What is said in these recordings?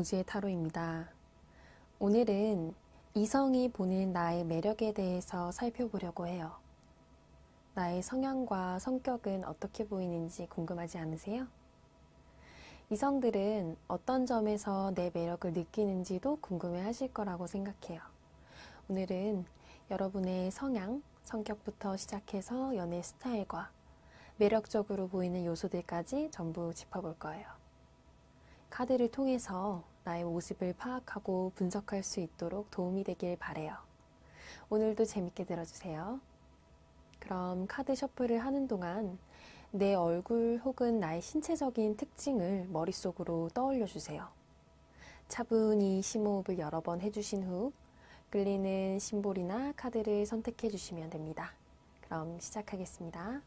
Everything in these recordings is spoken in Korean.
오지의 타로입니다. 오늘은 이성이 보는 나의 매력에 대해서 살펴보려고 해요. 나의 성향과 성격은 어떻게 보이는지 궁금하지 않으세요? 이성들은 어떤 점에서 내 매력을 느끼는지도 궁금해 하실 거라고 생각해요. 오늘은 여러분의 성향, 성격부터 시작해서 연애 스타일과 매력적으로 보이는 요소들까지 전부 짚어볼 거예요. 카드를 통해서 나의 모습을 파악하고 분석할 수 있도록 도움이 되길 바래요. 오늘도 재밌게 들어주세요. 그럼 카드 셔플을 하는 동안 내 얼굴 혹은 나의 신체적인 특징을 머릿속으로 떠올려 주세요. 차분히 심호흡을 여러 번 해주신 후 끌리는 심볼이나 카드를 선택해 주시면 됩니다. 그럼 시작하겠습니다.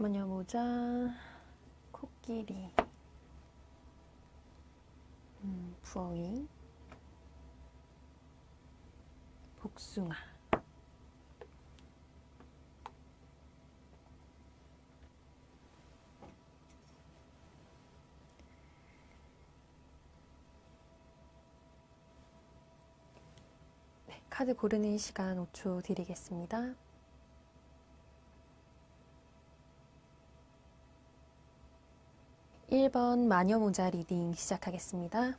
마녀 모자, 코끼리, 부엉이, 복숭아. 네, 카드 고르는 시간 5초 드리겠습니다. 1번 마녀모자 리딩 시작하겠습니다.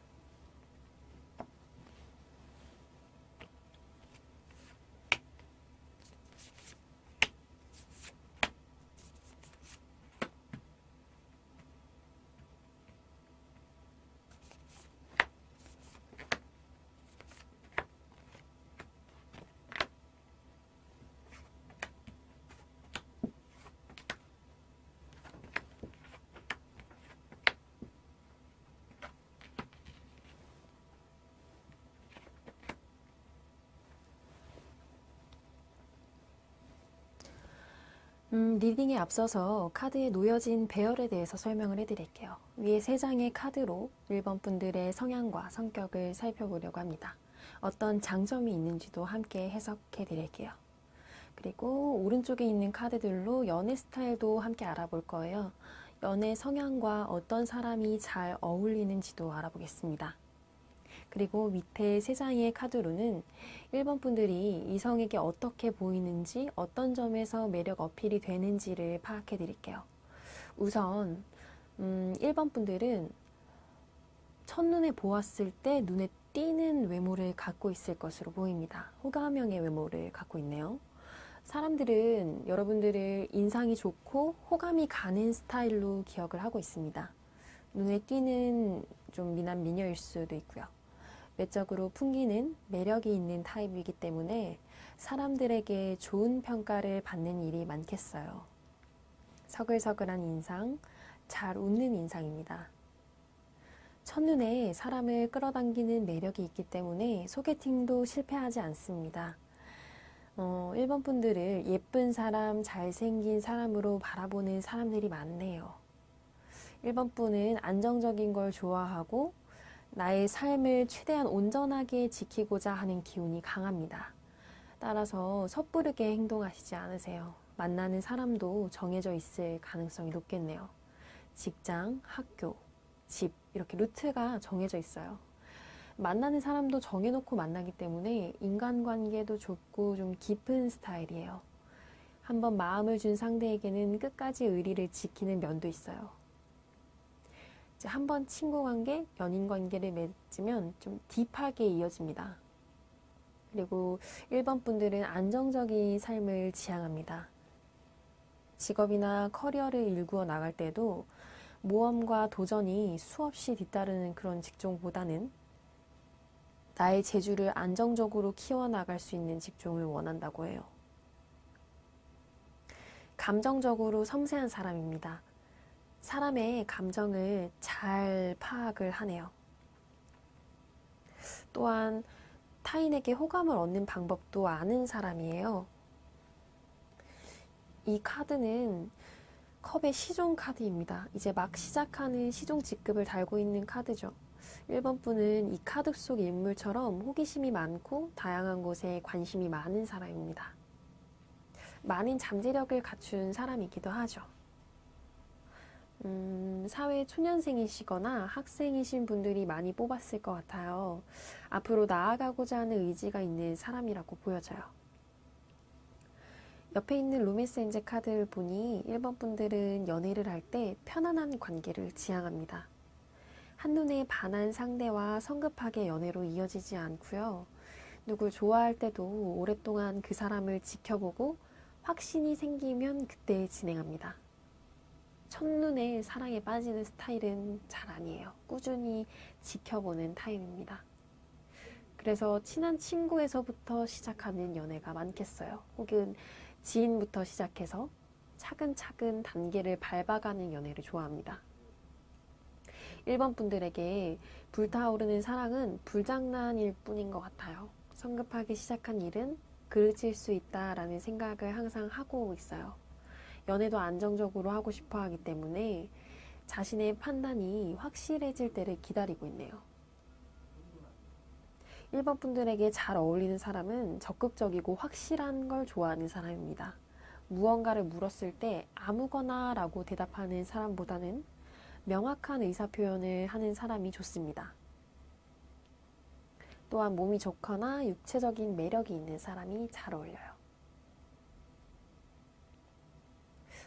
리딩에 앞서서 카드에 놓여진 배열에 대해서 설명을 해드릴게요. 위에 3장의 카드로 1번 분들의 성향과 성격을 살펴보려고 합니다. 어떤 장점이 있는지도 함께 해석해 드릴게요. 그리고 오른쪽에 있는 카드들로 연애 스타일도 함께 알아볼 거예요. 연애 성향과 어떤 사람이 잘 어울리는지도 알아보겠습니다. 그리고 밑에 3장의 카드로는 1번 분들이 이성에게 어떻게 보이는지, 어떤 점에서 매력 어필이 되는지를 파악해 드릴게요. 우선 1번 분들은 첫눈에 보았을 때 눈에 띄는 외모를 갖고 있을 것으로 보입니다. 호감형의 외모를 갖고 있네요. 사람들은 여러분들을 인상이 좋고 호감이 가는 스타일로 기억을 하고 있습니다. 눈에 띄는 좀 미남 미녀일 수도 있고요. 외적으로 풍기는 매력이 있는 타입이기 때문에 사람들에게 좋은 평가를 받는 일이 많겠어요. 서글서글한 인상, 잘 웃는 인상입니다. 첫눈에 사람을 끌어당기는 매력이 있기 때문에 소개팅도 실패하지 않습니다. 1번 분들을 예쁜 사람, 잘생긴 사람으로 바라보는 사람들이 많네요. 1번 분은 안정적인 걸 좋아하고 나의 삶을 최대한 온전하게 지키고자 하는 기운이 강합니다. 따라서 섣부르게 행동하시지 않으세요. 만나는 사람도 정해져 있을 가능성이 높겠네요. 직장, 학교, 집 이렇게 루트가 정해져 있어요. 만나는 사람도 정해놓고 만나기 때문에 인간관계도 좁고 좀 깊은 스타일이에요. 한번 마음을 준 상대에게는 끝까지 의리를 지키는 면도 있어요. 한번 친구 관계, 연인 관계를 맺으면 좀 딥하게 이어집니다. 그리고 1번 분들은 안정적인 삶을 지향합니다. 직업이나 커리어를 일구어 나갈 때도 모험과 도전이 수없이 뒤따르는 그런 직종보다는 나의 재주를 안정적으로 키워나갈 수 있는 직종을 원한다고 해요. 감정적으로 섬세한 사람입니다. 사람의 감정을 잘 파악을 하네요. 또한 타인에게 호감을 얻는 방법도 아는 사람이에요. 이 카드는 컵의 시종 카드입니다. 이제 막 시작하는 시종 직급을 달고 있는 카드죠. 1번 분은 이 카드 속 인물처럼 호기심이 많고 다양한 곳에 관심이 많은 사람입니다. 많은 잠재력을 갖춘 사람이기도 하죠. 사회 초년생이시거나 학생이신 분들이 많이 뽑았을 것 같아요. 앞으로 나아가고자 하는 의지가 있는 사람이라고 보여져요. 옆에 있는 로맨스 엔젤 카드를 보니 1번 분들은 연애를 할 때 편안한 관계를 지향합니다. 한눈에 반한 상대와 성급하게 연애로 이어지지 않고요. 누굴 좋아할 때도 오랫동안 그 사람을 지켜보고 확신이 생기면 그때 진행합니다. 첫눈에 사랑에 빠지는 스타일은 잘 아니에요. 꾸준히 지켜보는 타입입니다. 그래서 친한 친구에서부터 시작하는 연애가 많겠어요. 혹은 지인부터 시작해서 차근차근 단계를 밟아가는 연애를 좋아합니다. 1번 분들에게 불타오르는 사랑은 불장난일 뿐인 것 같아요. 성급하게 시작한 일은 그르칠 수 있다라는 생각을 항상 하고 있어요. 연애도 안정적으로 하고 싶어 하기 때문에 자신의 판단이 확실해질 때를 기다리고 있네요. 1번 분들에게 잘 어울리는 사람은 적극적이고 확실한 걸 좋아하는 사람입니다. 무언가를 물었을 때 아무거나 라고 대답하는 사람보다는 명확한 의사표현을 하는 사람이 좋습니다. 또한 몸이 좋거나 육체적인 매력이 있는 사람이 잘 어울려요.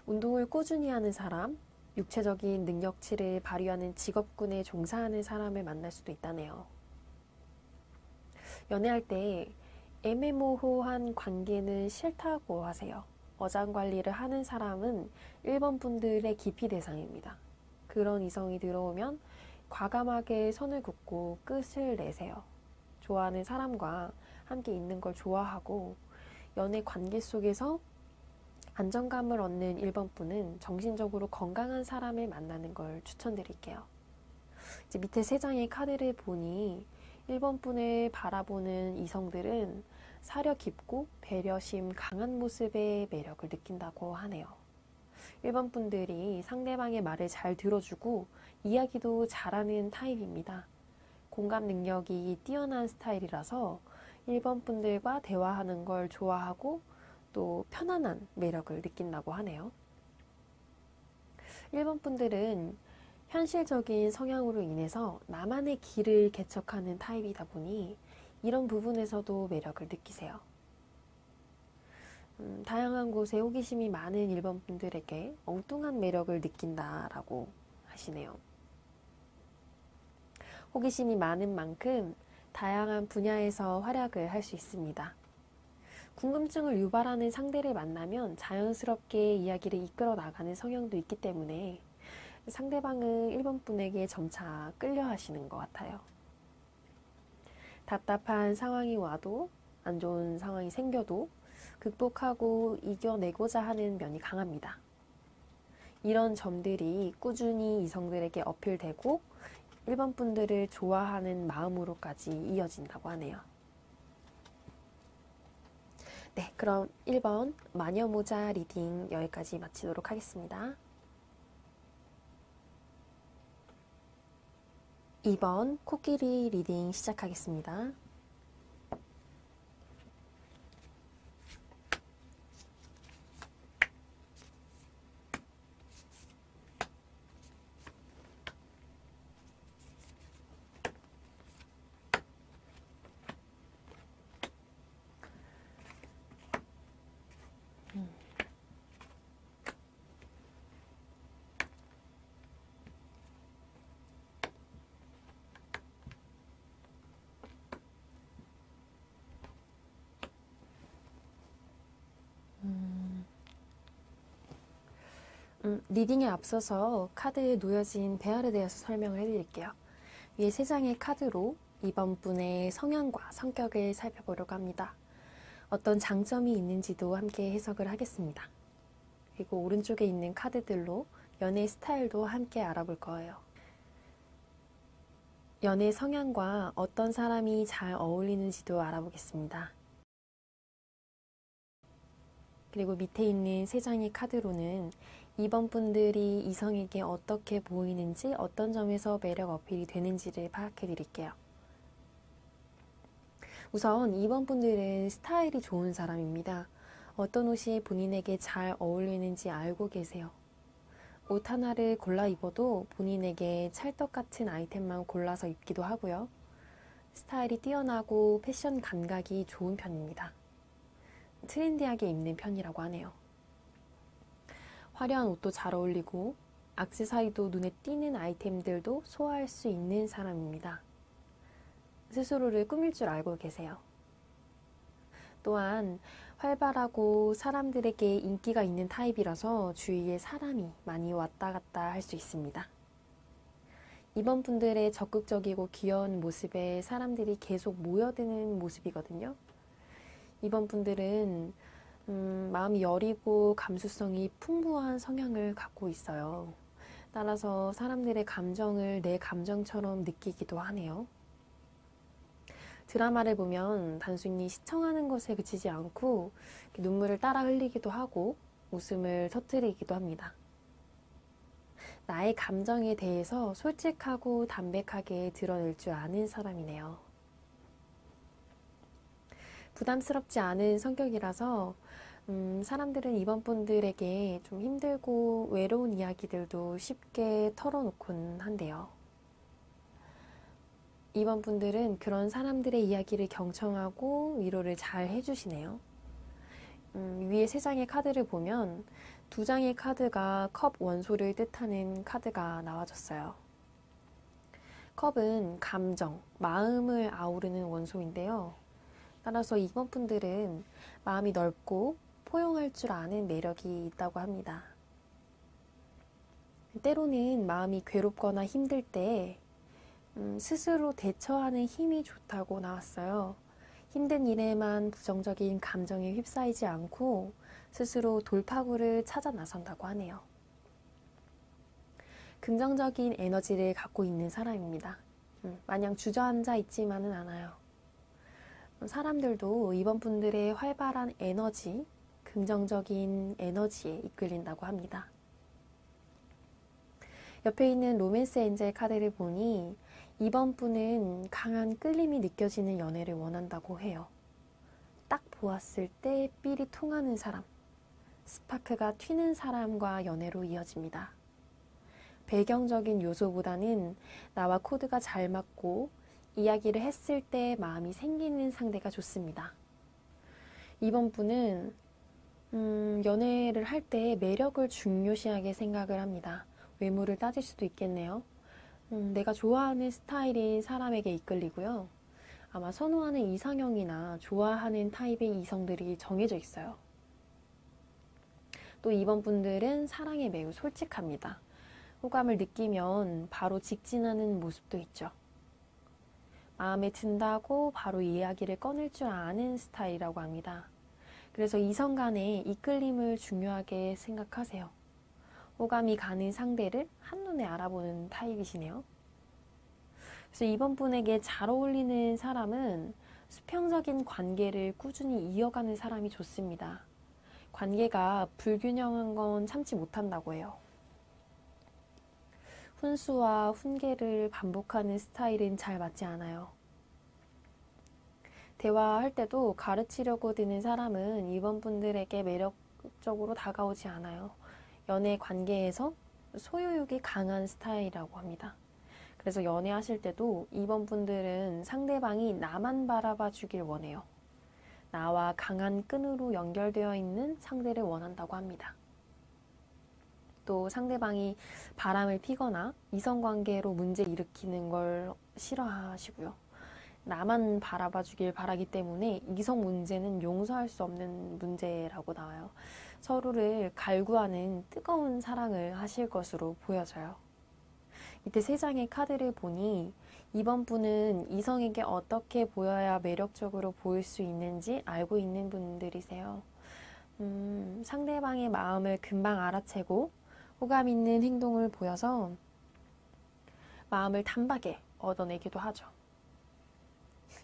운동을 꾸준히 하는 사람, 육체적인 능력치를 발휘하는 직업군에 종사하는 사람을 만날 수도 있다네요. 연애할 때 애매모호한 관계는 싫다고 하세요. 어장관리를 하는 사람은 1번 분들의 기피 대상입니다. 그런 이성이 들어오면 과감하게 선을 긋고 끝을 내세요. 좋아하는 사람과 함께 있는 걸 좋아하고 연애 관계 속에서 안정감을 얻는 1번 분은 정신적으로 건강한 사람을 만나는 걸 추천드릴게요. 이제 밑에 3장의 카드를 보니 1번 분을 바라보는 이성들은 사려 깊고 배려심 강한 모습의 매력을 느낀다고 하네요. 1번 분들이 상대방의 말을 잘 들어주고 이야기도 잘하는 타입입니다. 공감 능력이 뛰어난 스타일이라서 1번 분들과 대화하는 걸 좋아하고 또 편안한 매력을 느낀다고 하네요. 1번 분들은 현실적인 성향으로 인해서 나만의 길을 개척하는 타입이다 보니 이런 부분에서도 매력을 느끼세요. 다양한 곳에 호기심이 많은 1번 분들에게 엉뚱한 매력을 느낀다라고 하시네요. 호기심이 많은 만큼 다양한 분야에서 활약을 할 수 있습니다. 궁금증을 유발하는 상대를 만나면 자연스럽게 이야기를 이끌어 나가는 성향도 있기 때문에 상대방은 1번 분에게 점차 끌려 하시는 것 같아요. 답답한 상황이 와도 안 좋은 상황이 생겨도 극복하고 이겨내고자 하는 면이 강합니다. 이런 점들이 꾸준히 이성들에게 어필되고 1번 분들을 좋아하는 마음으로까지 이어진다고 하네요. 네, 그럼 1번 마녀모자 리딩 여기까지 마치도록 하겠습니다. 2번 코끼리 리딩 시작하겠습니다. 리딩에 앞서서 카드에 놓여진 배열에 대해서 설명을 해드릴게요. 위에 3장의 카드로 2번 분의 성향과 성격을 살펴보려고 합니다. 어떤 장점이 있는지도 함께 해석을 하겠습니다. 그리고 오른쪽에 있는 카드들로 연애 스타일도 함께 알아볼 거예요. 연애 성향과 어떤 사람이 잘 어울리는지도 알아보겠습니다. 그리고 밑에 있는 3장의 카드로는 2번 분들이 이성에게 어떻게 보이는지 어떤 점에서 매력 어필이 되는지를 파악해 드릴게요. 우선 2번 분들은 스타일이 좋은 사람입니다. 어떤 옷이 본인에게 잘 어울리는지 알고 계세요. 옷 하나를 골라 입어도 본인에게 찰떡 같은 아이템만 골라서 입기도 하고요. 스타일이 뛰어나고 패션 감각이 좋은 편입니다. 트렌디하게 입는 편이라고 하네요. 화려한 옷도 잘 어울리고 액세서리도 눈에 띄는 아이템들도 소화할 수 있는 사람입니다. 스스로를 꾸밀 줄 알고 계세요. 또한 활발하고 사람들에게 인기가 있는 타입이라서 주위에 사람이 많이 왔다 갔다 할 수 있습니다. 이번 분들의 적극적이고 귀여운 모습에 사람들이 계속 모여드는 모습이거든요. 이번 분들은 마음이 여리고 감수성이 풍부한 성향을 갖고 있어요. 따라서 사람들의 감정을 내 감정처럼 느끼기도 하네요. 드라마를 보면 단순히 시청하는 것에 그치지 않고 눈물을 따라 흘리기도 하고 웃음을 터뜨리기도 합니다. 나의 감정에 대해서 솔직하고 담백하게 드러낼 줄 아는 사람이네요. 부담스럽지 않은 성격이라서 사람들은 이번 분들에게 좀 힘들고 외로운 이야기들도 쉽게 털어놓곤 한대요. 이번 분들은 그런 사람들의 이야기를 경청하고 위로를 잘 해주시네요. 위에 3장의 카드를 보면 두 장의 카드가 컵 원소를 뜻하는 카드가 나와줬어요. 컵은 감정, 마음을 아우르는 원소인데요. 따라서 이번 분들은 마음이 넓고 포용할 줄 아는 매력이 있다고 합니다. 때로는 마음이 괴롭거나 힘들 때 스스로 대처하는 힘이 좋다고 나왔어요. 힘든 일에만 부정적인 감정에 휩싸이지 않고 스스로 돌파구를 찾아 나선다고 하네요. 긍정적인 에너지를 갖고 있는 사람입니다. 마냥 주저앉아 있지만은 않아요. 사람들도 이번 분들의 활발한 에너지, 긍정적인 에너지에 이끌린다고 합니다. 옆에 있는 로맨스 엔젤 카드를 보니 이번 분은 강한 끌림이 느껴지는 연애를 원한다고 해요. 딱 보았을 때 삘이 통하는 사람, 스파크가 튀는 사람과 연애로 이어집니다. 배경적인 요소보다는 나와 코드가 잘 맞고 이야기를 했을 때 마음이 생기는 상대가 좋습니다. 이번 분은 연애를 할 때 매력을 중요시하게 생각을 합니다. 외모를 따질 수도 있겠네요. 내가 좋아하는 스타일인 사람에게 이끌리고요. 아마 선호하는 이상형이나 좋아하는 타입의 이성들이 정해져 있어요. 또 이번 분들은 사랑에 매우 솔직합니다. 호감을 느끼면 바로 직진하는 모습도 있죠. 마음에 든다고 바로 이야기를 꺼낼 줄 아는 스타일이라고 합니다. 그래서 이성 간의 이끌림을 중요하게 생각하세요. 호감이 가는 상대를 한눈에 알아보는 타입이시네요. 그래서 이번 분에게 잘 어울리는 사람은 수평적인 관계를 꾸준히 이어가는 사람이 좋습니다. 관계가 불균형한 건 참지 못한다고 해요. 훈수와 훈계를 반복하는 스타일은 잘 맞지 않아요. 대화할 때도 가르치려고 드는 사람은 이번 분들에게 매력적으로 다가오지 않아요. 연애 관계에서 소유욕이 강한 스타일이라고 합니다. 그래서 연애하실 때도 이번 분들은 상대방이 나만 바라봐 주길 원해요. 나와 강한 끈으로 연결되어 있는 상대를 원한다고 합니다. 또 상대방이 바람을 피거나 이성관계로 문제 일으키는 걸 싫어하시고요. 나만 바라봐 주길 바라기 때문에 이성 문제는 용서할 수 없는 문제라고 나와요. 서로를 갈구하는 뜨거운 사랑을 하실 것으로 보여져요. 밑에 세 장의 카드를 보니 이번 분은 이성에게 어떻게 보여야 매력적으로 보일 수 있는지 알고 있는 분들이세요. 상대방의 마음을 금방 알아채고 호감 있는 행동을 보여서 마음을 단박에 얻어내기도 하죠.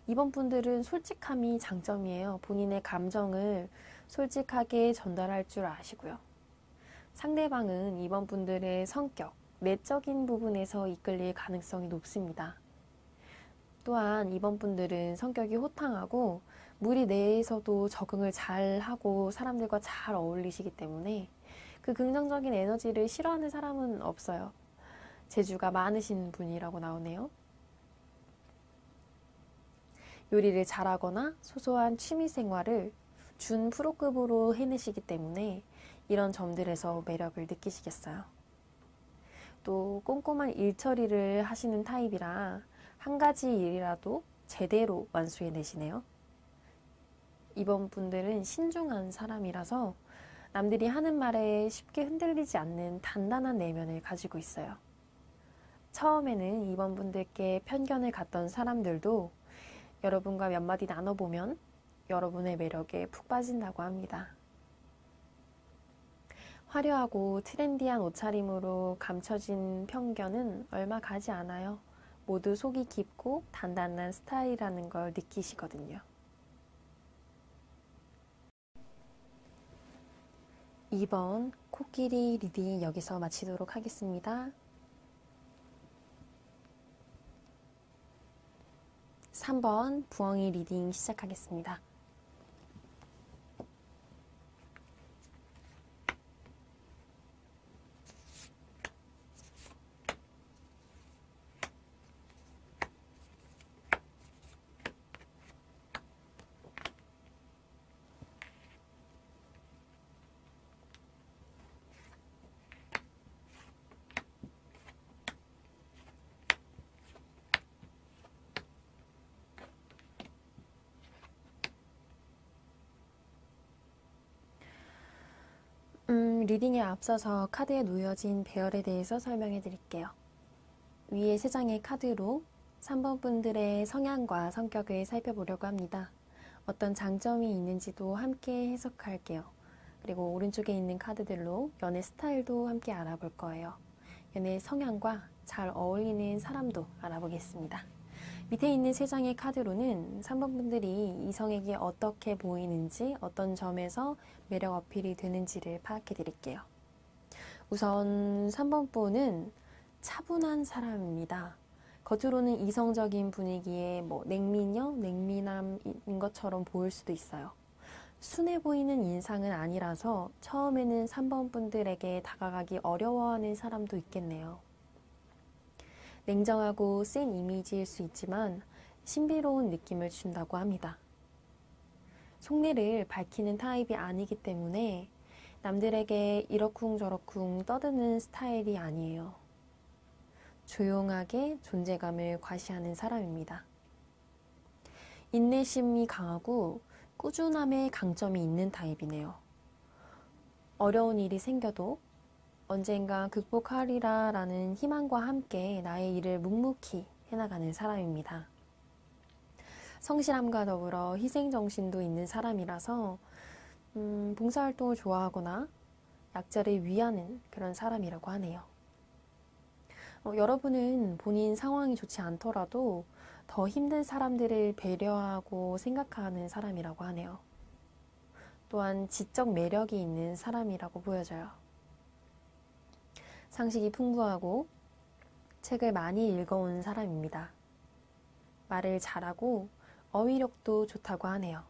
이번 분들은 솔직함이 장점이에요. 본인의 감정을 솔직하게 전달할 줄 아시고요. 상대방은 이번 분들의 성격, 내적인 부분에서 이끌릴 가능성이 높습니다. 또한 이번 분들은 성격이 호탕하고 무리 내에서도 적응을 잘 하고 사람들과 잘 어울리시기 때문에 그 긍정적인 에너지를 싫어하는 사람은 없어요. 재주가 많으신 분이라고 나오네요. 요리를 잘하거나 소소한 취미 생활을 준 프로급으로 해내시기 때문에 이런 점들에서 매력을 느끼시겠어요. 또 꼼꼼한 일 처리를 하시는 타입이라 한 가지 일이라도 제대로 완수해내시네요. 이번 분들은 신중한 사람이라서 남들이 하는 말에 쉽게 흔들리지 않는 단단한 내면을 가지고 있어요. 처음에는 이번 분들께 편견을 갖던 사람들도 여러분과 몇 마디 나눠보면 여러분의 매력에 푹 빠진다고 합니다. 화려하고 트렌디한 옷차림으로 감춰진 편견은 얼마 가지 않아요. 모두 속이 깊고 단단한 스타일이라는 걸 느끼시거든요. 이번 코끼리 리딩 여기서 마치도록 하겠습니다. 3번 부엉이 리딩 시작하겠습니다. 리딩에 앞서서 카드에 놓여진 배열에 대해서 설명해 드릴게요. 위에 3장의 카드로 3번 분들의 성향과 성격을 살펴보려고 합니다. 어떤 장점이 있는지도 함께 해석할게요. 그리고 오른쪽에 있는 카드들로 연애 스타일도 함께 알아볼 거예요. 연애 성향과 잘 어울리는 사람도 알아보겠습니다. 밑에 있는 3장의 카드로는 3번 분들이 이성에게 어떻게 보이는지, 어떤 점에서 매력 어필이 되는지를 파악해 드릴게요. 우선 3번 분은 차분한 사람입니다. 겉으로는 이성적인 분위기에 냉미남인 것처럼 보일 수도 있어요. 순해 보이는 인상은 아니라서 처음에는 3번 분들에게 다가가기 어려워하는 사람도 있겠네요. 냉정하고 센 이미지일 수 있지만 신비로운 느낌을 준다고 합니다. 속내를 밝히는 타입이 아니기 때문에 남들에게 이러쿵저러쿵 떠드는 스타일이 아니에요. 조용하게 존재감을 과시하는 사람입니다. 인내심이 강하고 꾸준함의 강점이 있는 타입이네요. 어려운 일이 생겨도 언젠가 극복하리라 라는 희망과 함께 나의 일을 묵묵히 해나가는 사람입니다. 성실함과 더불어 희생정신도 있는 사람이라서 봉사활동을 좋아하거나 약자를 위하는 그런 사람이라고 하네요. 여러분은 본인 상황이 좋지 않더라도 더 힘든 사람들을 배려하고 생각하는 사람이라고 하네요. 또한 지적 매력이 있는 사람이라고 보여져요. 상식이 풍부하고 책을 많이 읽어온 사람입니다. 말을 잘하고 어휘력도 좋다고 하네요.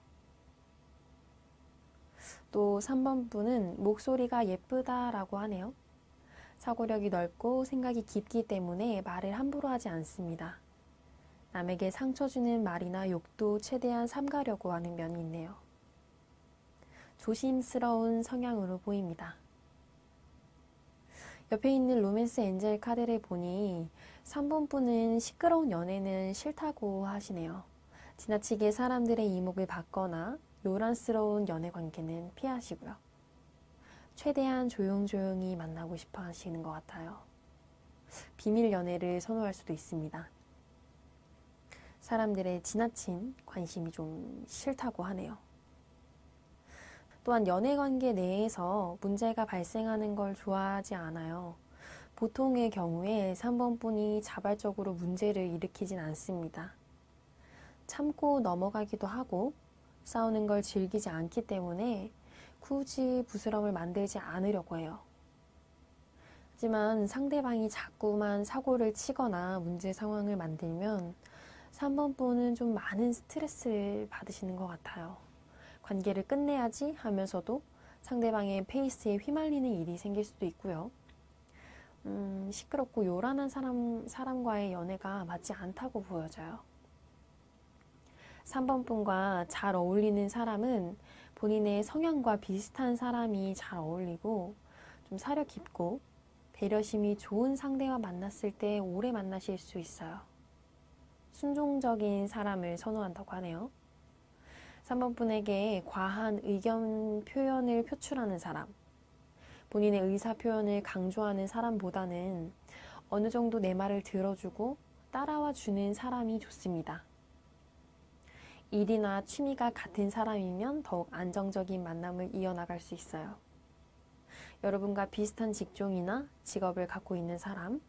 또 3번 분은 목소리가 예쁘다라고 하네요. 사고력이 넓고 생각이 깊기 때문에 말을 함부로 하지 않습니다. 남에게 상처 주는 말이나 욕도 최대한 삼가려고 하는 면이 있네요. 조심스러운 성향으로 보입니다. 옆에 있는 로맨스 엔젤 카드를 보니 3번 분은 시끄러운 연애는 싫다고 하시네요. 지나치게 사람들의 이목을 받거나 요란스러운 연애 관계는 피하시고요. 최대한 조용조용히 만나고 싶어 하시는 것 같아요. 비밀 연애를 선호할 수도 있습니다. 사람들의 지나친 관심이 좀 싫다고 하네요. 또한 연애관계 내에서 문제가 발생하는 걸 좋아하지 않아요. 보통의 경우에 3번 분이 자발적으로 문제를 일으키진 않습니다. 참고 넘어가기도 하고 싸우는 걸 즐기지 않기 때문에 굳이 부스럼을 만들지 않으려고 해요. 하지만 상대방이 자꾸만 사고를 치거나 문제 상황을 만들면 3번 분은 좀 많은 스트레스를 받으시는 것 같아요. 관계를 끝내야지 하면서도 상대방의 페이스에 휘말리는 일이 생길 수도 있고요. 시끄럽고 요란한 사람과의 연애가 맞지 않다고 보여져요. 3번 분과 잘 어울리는 사람은 본인의 성향과 비슷한 사람이 잘 어울리고 좀 사려 깊고 배려심이 좋은 상대와 만났을 때 오래 만나실 수 있어요. 순종적인 사람을 선호한다고 하네요. 3번 분에게 과한 의견 표현을 표출하는 사람, 본인의 의사 표현을 강조하는 사람보다는 어느 정도 내 말을 들어주고 따라와 주는 사람이 좋습니다. 일이나 취미가 같은 사람이면 더욱 안정적인 만남을 이어나갈 수 있어요. 여러분과 비슷한 직종이나 직업을 갖고 있는 사람,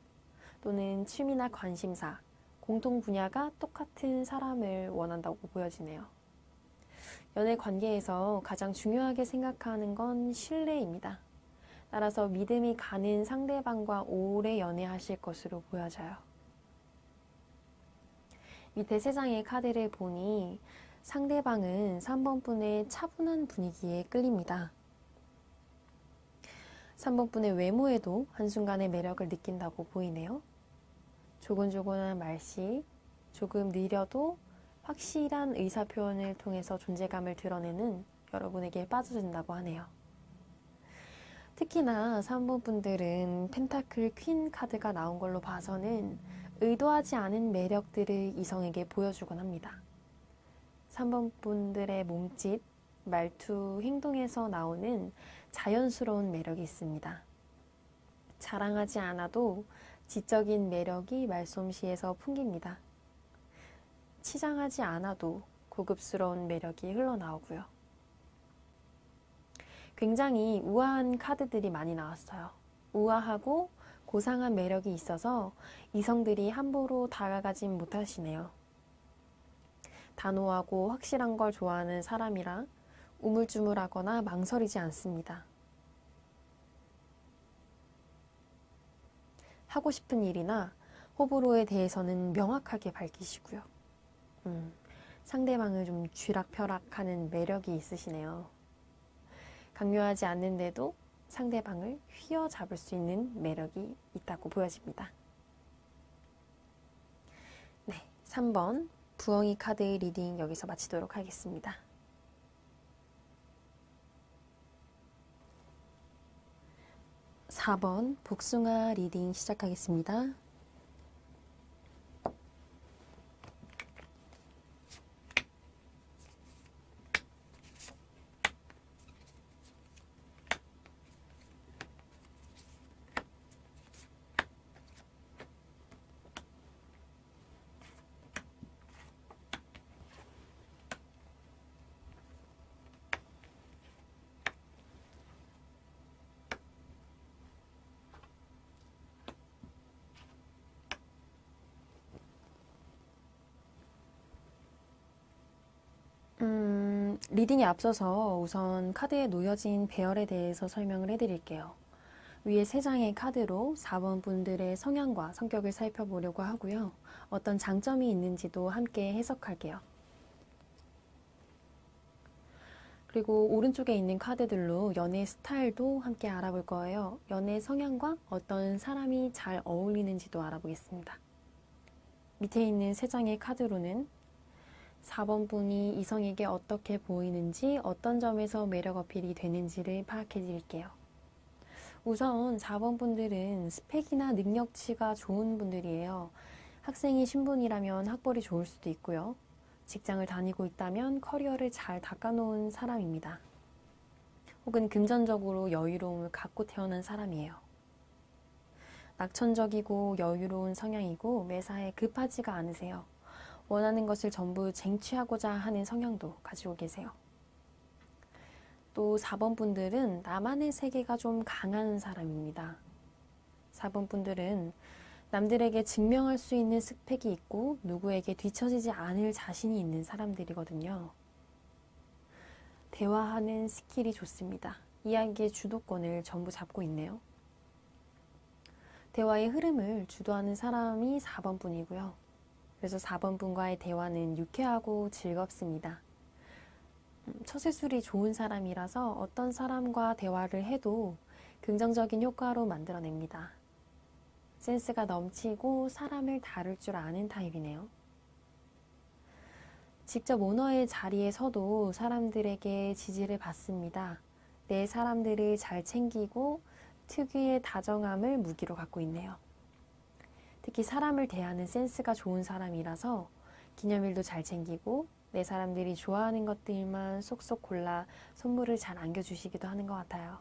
또는 취미나 관심사, 공통 분야가 똑같은 사람을 원한다고 보여지네요. 연애 관계에서 가장 중요하게 생각하는 건 신뢰입니다. 따라서 믿음이 가는 상대방과 오래 연애하실 것으로 보여져요. 밑에 3장의 카드를 보니 상대방은 3번 분의 차분한 분위기에 끌립니다. 3번 분의 외모에도 한순간에 매력을 느낀다고 보이네요. 조곤조곤한 말씨, 조금 느려도 확실한 의사표현을 통해서 존재감을 드러내는 여러분에게 빠져든다고 하네요. 특히나 3번 분들은 펜타클 퀸 카드가 나온 걸로 봐서는 의도하지 않은 매력들을 이성에게 보여주곤 합니다. 3번 분들의 몸짓, 말투, 행동에서 나오는 자연스러운 매력이 있습니다. 자랑하지 않아도 지적인 매력이 말솜씨에서 풍깁니다. 치장하지 않아도 고급스러운 매력이 흘러나오고요. 굉장히 우아한 카드들이 많이 나왔어요. 우아하고 고상한 매력이 있어서 이성들이 함부로 다가가진 못하시네요. 단호하고 확실한 걸 좋아하는 사람이라 우물쭈물하거나 망설이지 않습니다. 하고 싶은 일이나 호불호에 대해서는 명확하게 밝히시고요. 상대방을 좀 쥐락펴락하는 매력이 있으시네요. 강요하지 않는데도 상대방을 휘어잡을 수 있는 매력이 있다고 보여집니다. 네, 3번 부엉이 카드 리딩 여기서 마치도록 하겠습니다. 4번 복숭아 리딩 시작하겠습니다. 리딩에 앞서서 우선 카드에 놓여진 배열에 대해서 설명을 해드릴게요. 위에 3장의 카드로 4번 분들의 성향과 성격을 살펴보려고 하고요. 어떤 장점이 있는지도 함께 해석할게요. 그리고 오른쪽에 있는 카드들로 연애 스타일도 함께 알아볼 거예요. 연애 성향과 어떤 사람이 잘 어울리는지도 알아보겠습니다. 밑에 있는 3장의 카드로는 4번 분이 이성에게 어떻게 보이는지, 어떤 점에서 매력 어필이 되는지를 파악해 드릴게요. 우선 4번 분들은 스펙이나 능력치가 좋은 분들이에요. 학생이신 분이라면 학벌이 좋을 수도 있고요. 직장을 다니고 있다면 커리어를 잘 닦아놓은 사람입니다. 혹은 금전적으로 여유로움을 갖고 태어난 사람이에요. 낙천적이고 여유로운 성향이고 매사에 급하지가 않으세요. 원하는 것을 전부 쟁취하고자 하는 성향도 가지고 계세요. 또 4번 분들은 나만의 세계가 좀 강한 사람입니다. 4번 분들은 남들에게 증명할 수 있는 스펙이 있고 누구에게 뒤처지지 않을 자신이 있는 사람들이거든요. 대화하는 스킬이 좋습니다. 이야기의 주도권을 전부 잡고 있네요. 대화의 흐름을 주도하는 사람이 4번 분이고요. 그래서 4번 분과의 대화는 유쾌하고 즐겁습니다. 처세술이 좋은 사람이라서 어떤 사람과 대화를 해도 긍정적인 효과로 만들어냅니다. 센스가 넘치고 사람을 다룰 줄 아는 타입이네요. 직접 오너의 자리에 서도 사람들에게 지지를 받습니다. 내 사람들을 잘 챙기고 특유의 다정함을 무기로 갖고 있네요. 특히 사람을 대하는 센스가 좋은 사람이라서 기념일도 잘 챙기고 내 사람들이 좋아하는 것들만 쏙쏙 골라 선물을 잘 안겨주시기도 하는 것 같아요.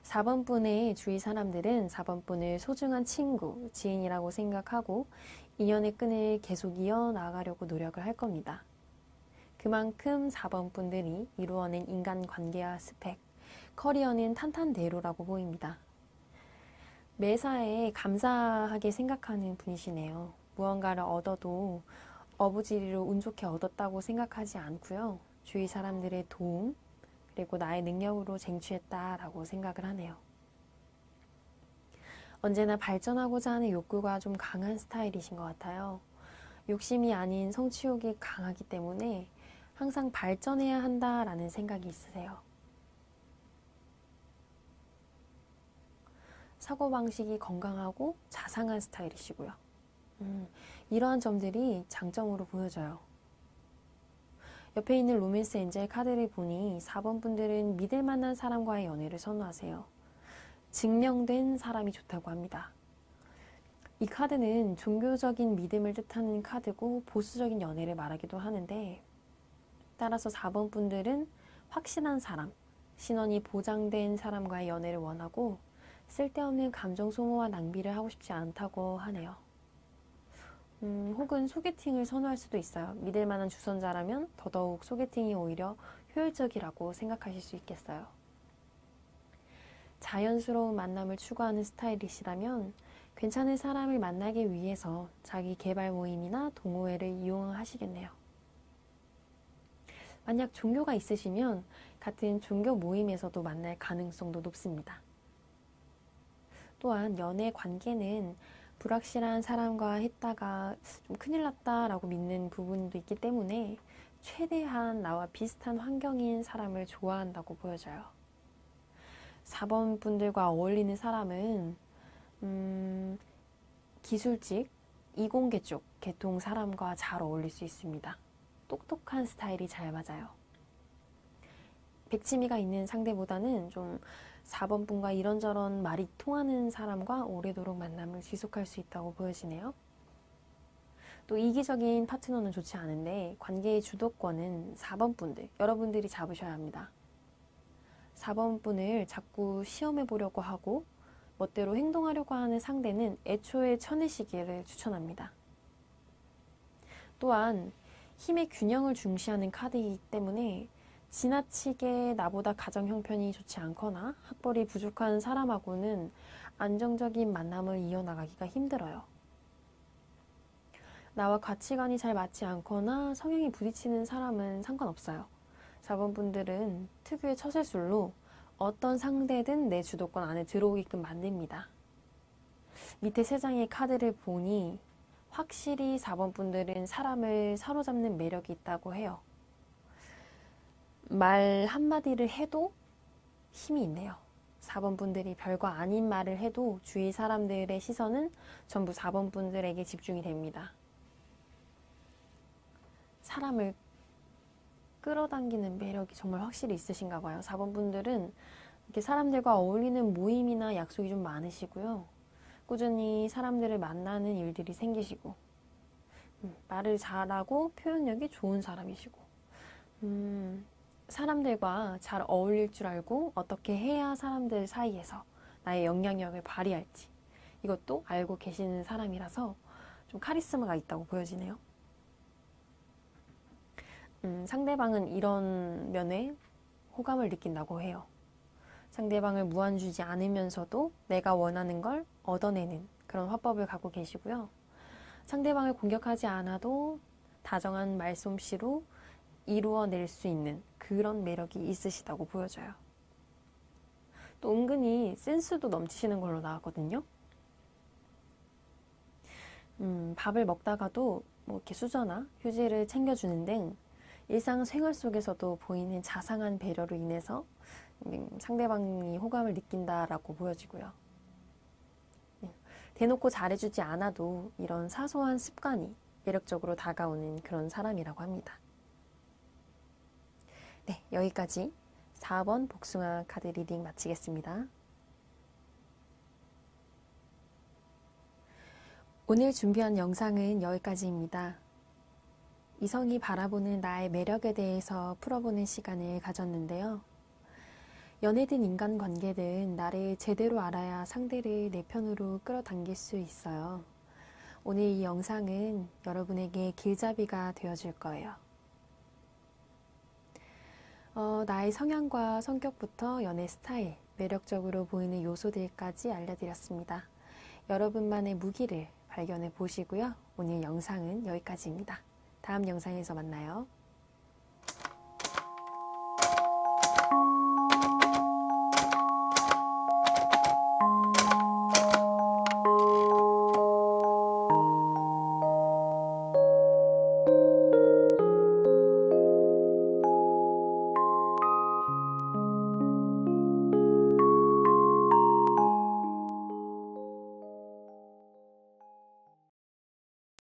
4번 분의 주위 사람들은 4번 분을 소중한 친구, 지인이라고 생각하고 인연의 끈을 계속 이어나가려고 노력을 할 겁니다. 그만큼 4번 분들이 이루어낸 인간관계와 스펙, 커리어는 탄탄대로라고 보입니다. 매사에 감사하게 생각하는 분이시네요. 무언가를 얻어도 어부지리로 운 좋게 얻었다고 생각하지 않고요. 주위 사람들의 도움, 그리고 나의 능력으로 쟁취했다라고 생각을 하네요. 언제나 발전하고자 하는 욕구가 좀 강한 스타일이신 것 같아요. 욕심이 아닌 성취욕이 강하기 때문에 항상 발전해야 한다라는 생각이 있으세요. 사고방식이 건강하고 자상한 스타일이시고요. 이러한 점들이 장점으로 보여져요. 옆에 있는 로맨스 엔젤 카드를 보니 4번 분들은 믿을 만한 사람과의 연애를 선호하세요. 증명된 사람이 좋다고 합니다. 이 카드는 종교적인 믿음을 뜻하는 카드고 보수적인 연애를 말하기도 하는데 따라서 4번 분들은 확실한 사람, 신원이 보장된 사람과의 연애를 원하고 쓸데없는 감정 소모와 낭비를 하고 싶지 않다고 하네요. 혹은 소개팅을 선호할 수도 있어요. 믿을 만한 주선자라면 더더욱 소개팅이 오히려 효율적이라고 생각하실 수 있겠어요. 자연스러운 만남을 추구하는 스타일이시라면 괜찮은 사람을 만나기 위해서 자기 개발 모임이나 동호회를 이용하시겠네요. 만약 종교가 있으시면 같은 종교 모임에서도 만날 가능성도 높습니다. 또한 연애 관계는 불확실한 사람과 했다가 좀 큰일 났다라고 믿는 부분도 있기 때문에 최대한 나와 비슷한 환경인 사람을 좋아한다고 보여져요. 4번 분들과 어울리는 사람은 기술직, 이공계 쪽 계통 사람과 잘 어울릴 수 있습니다. 똑똑한 스타일이 잘 맞아요. 백치미가 있는 상대보다는 좀 4번 분과 이런저런 말이 통하는 사람과 오래도록 만남을 지속할 수 있다고 보여지네요. 또 이기적인 파트너는 좋지 않은데 관계의 주도권은 4번 분들, 여러분들이 잡으셔야 합니다. 4번 분을 자꾸 시험해 보려고 하고 멋대로 행동하려고 하는 상대는 애초에 쳐내시기를 추천합니다. 또한 힘의 균형을 중시하는 카드이기 때문에 지나치게 나보다 가정 형편이 좋지 않거나 학벌이 부족한 사람하고는 안정적인 만남을 이어나가기가 힘들어요. 나와 가치관이 잘 맞지 않거나 성향이 부딪히는 사람은 상관없어요. 4번 분들은 특유의 처세술로 어떤 상대든 내 주도권 안에 들어오게끔 만듭니다. 밑에 3장의 카드를 보니 확실히 4번 분들은 사람을 사로잡는 매력이 있다고 해요. 말 한마디를 해도 힘이 있네요. 4번 분들이 별거 아닌 말을 해도 주위 사람들의 시선은 전부 4번 분들에게 집중이 됩니다. 사람을 끌어당기는 매력이 정말 확실히 있으신가 봐요. 4번 분들은 이렇게 사람들과 어울리는 모임이나 약속이 좀 많으시고요. 꾸준히 사람들을 만나는 일들이 생기시고 말을 잘하고 표현력이 좋은 사람이시고 사람들과 잘 어울릴 줄 알고 어떻게 해야 사람들 사이에서 나의 영향력을 발휘할지 이것도 알고 계시는 사람이라서 좀 카리스마가 있다고 보여지네요. 상대방은 이런 면에 호감을 느낀다고 해요. 상대방을 무안주지 않으면서도 내가 원하는 걸 얻어내는 그런 화법을 갖고 계시고요. 상대방을 공격하지 않아도 다정한 말솜씨로 이루어낼 수 있는 그런 매력이 있으시다고 보여져요. 또 은근히 센스도 넘치시는 걸로 나왔거든요. 밥을 먹다가도 뭐 이렇게 수저나 휴지를 챙겨주는 등 일상생활 속에서도 보이는 자상한 배려로 인해서 상대방이 호감을 느낀다라고 보여지고요. 대놓고 잘해주지 않아도 이런 사소한 습관이 매력적으로 다가오는 그런 사람이라고 합니다. 네, 여기까지 4번 복숭아 카드 리딩 마치겠습니다. 오늘 준비한 영상은 여기까지입니다. 이성이 바라보는 나의 매력에 대해서 풀어보는 시간을 가졌는데요. 연애든 인간관계든 나를 제대로 알아야 상대를 내 편으로 끌어당길 수 있어요. 오늘 이 영상은 여러분에게 길잡이가 되어줄 거예요. 나의 성향과 성격부터 연애 스타일, 매력적으로 보이는 요소들까지 알려드렸습니다. 여러분만의 무기를 발견해 보시고요. 오늘 영상은 여기까지입니다. 다음 영상에서 만나요.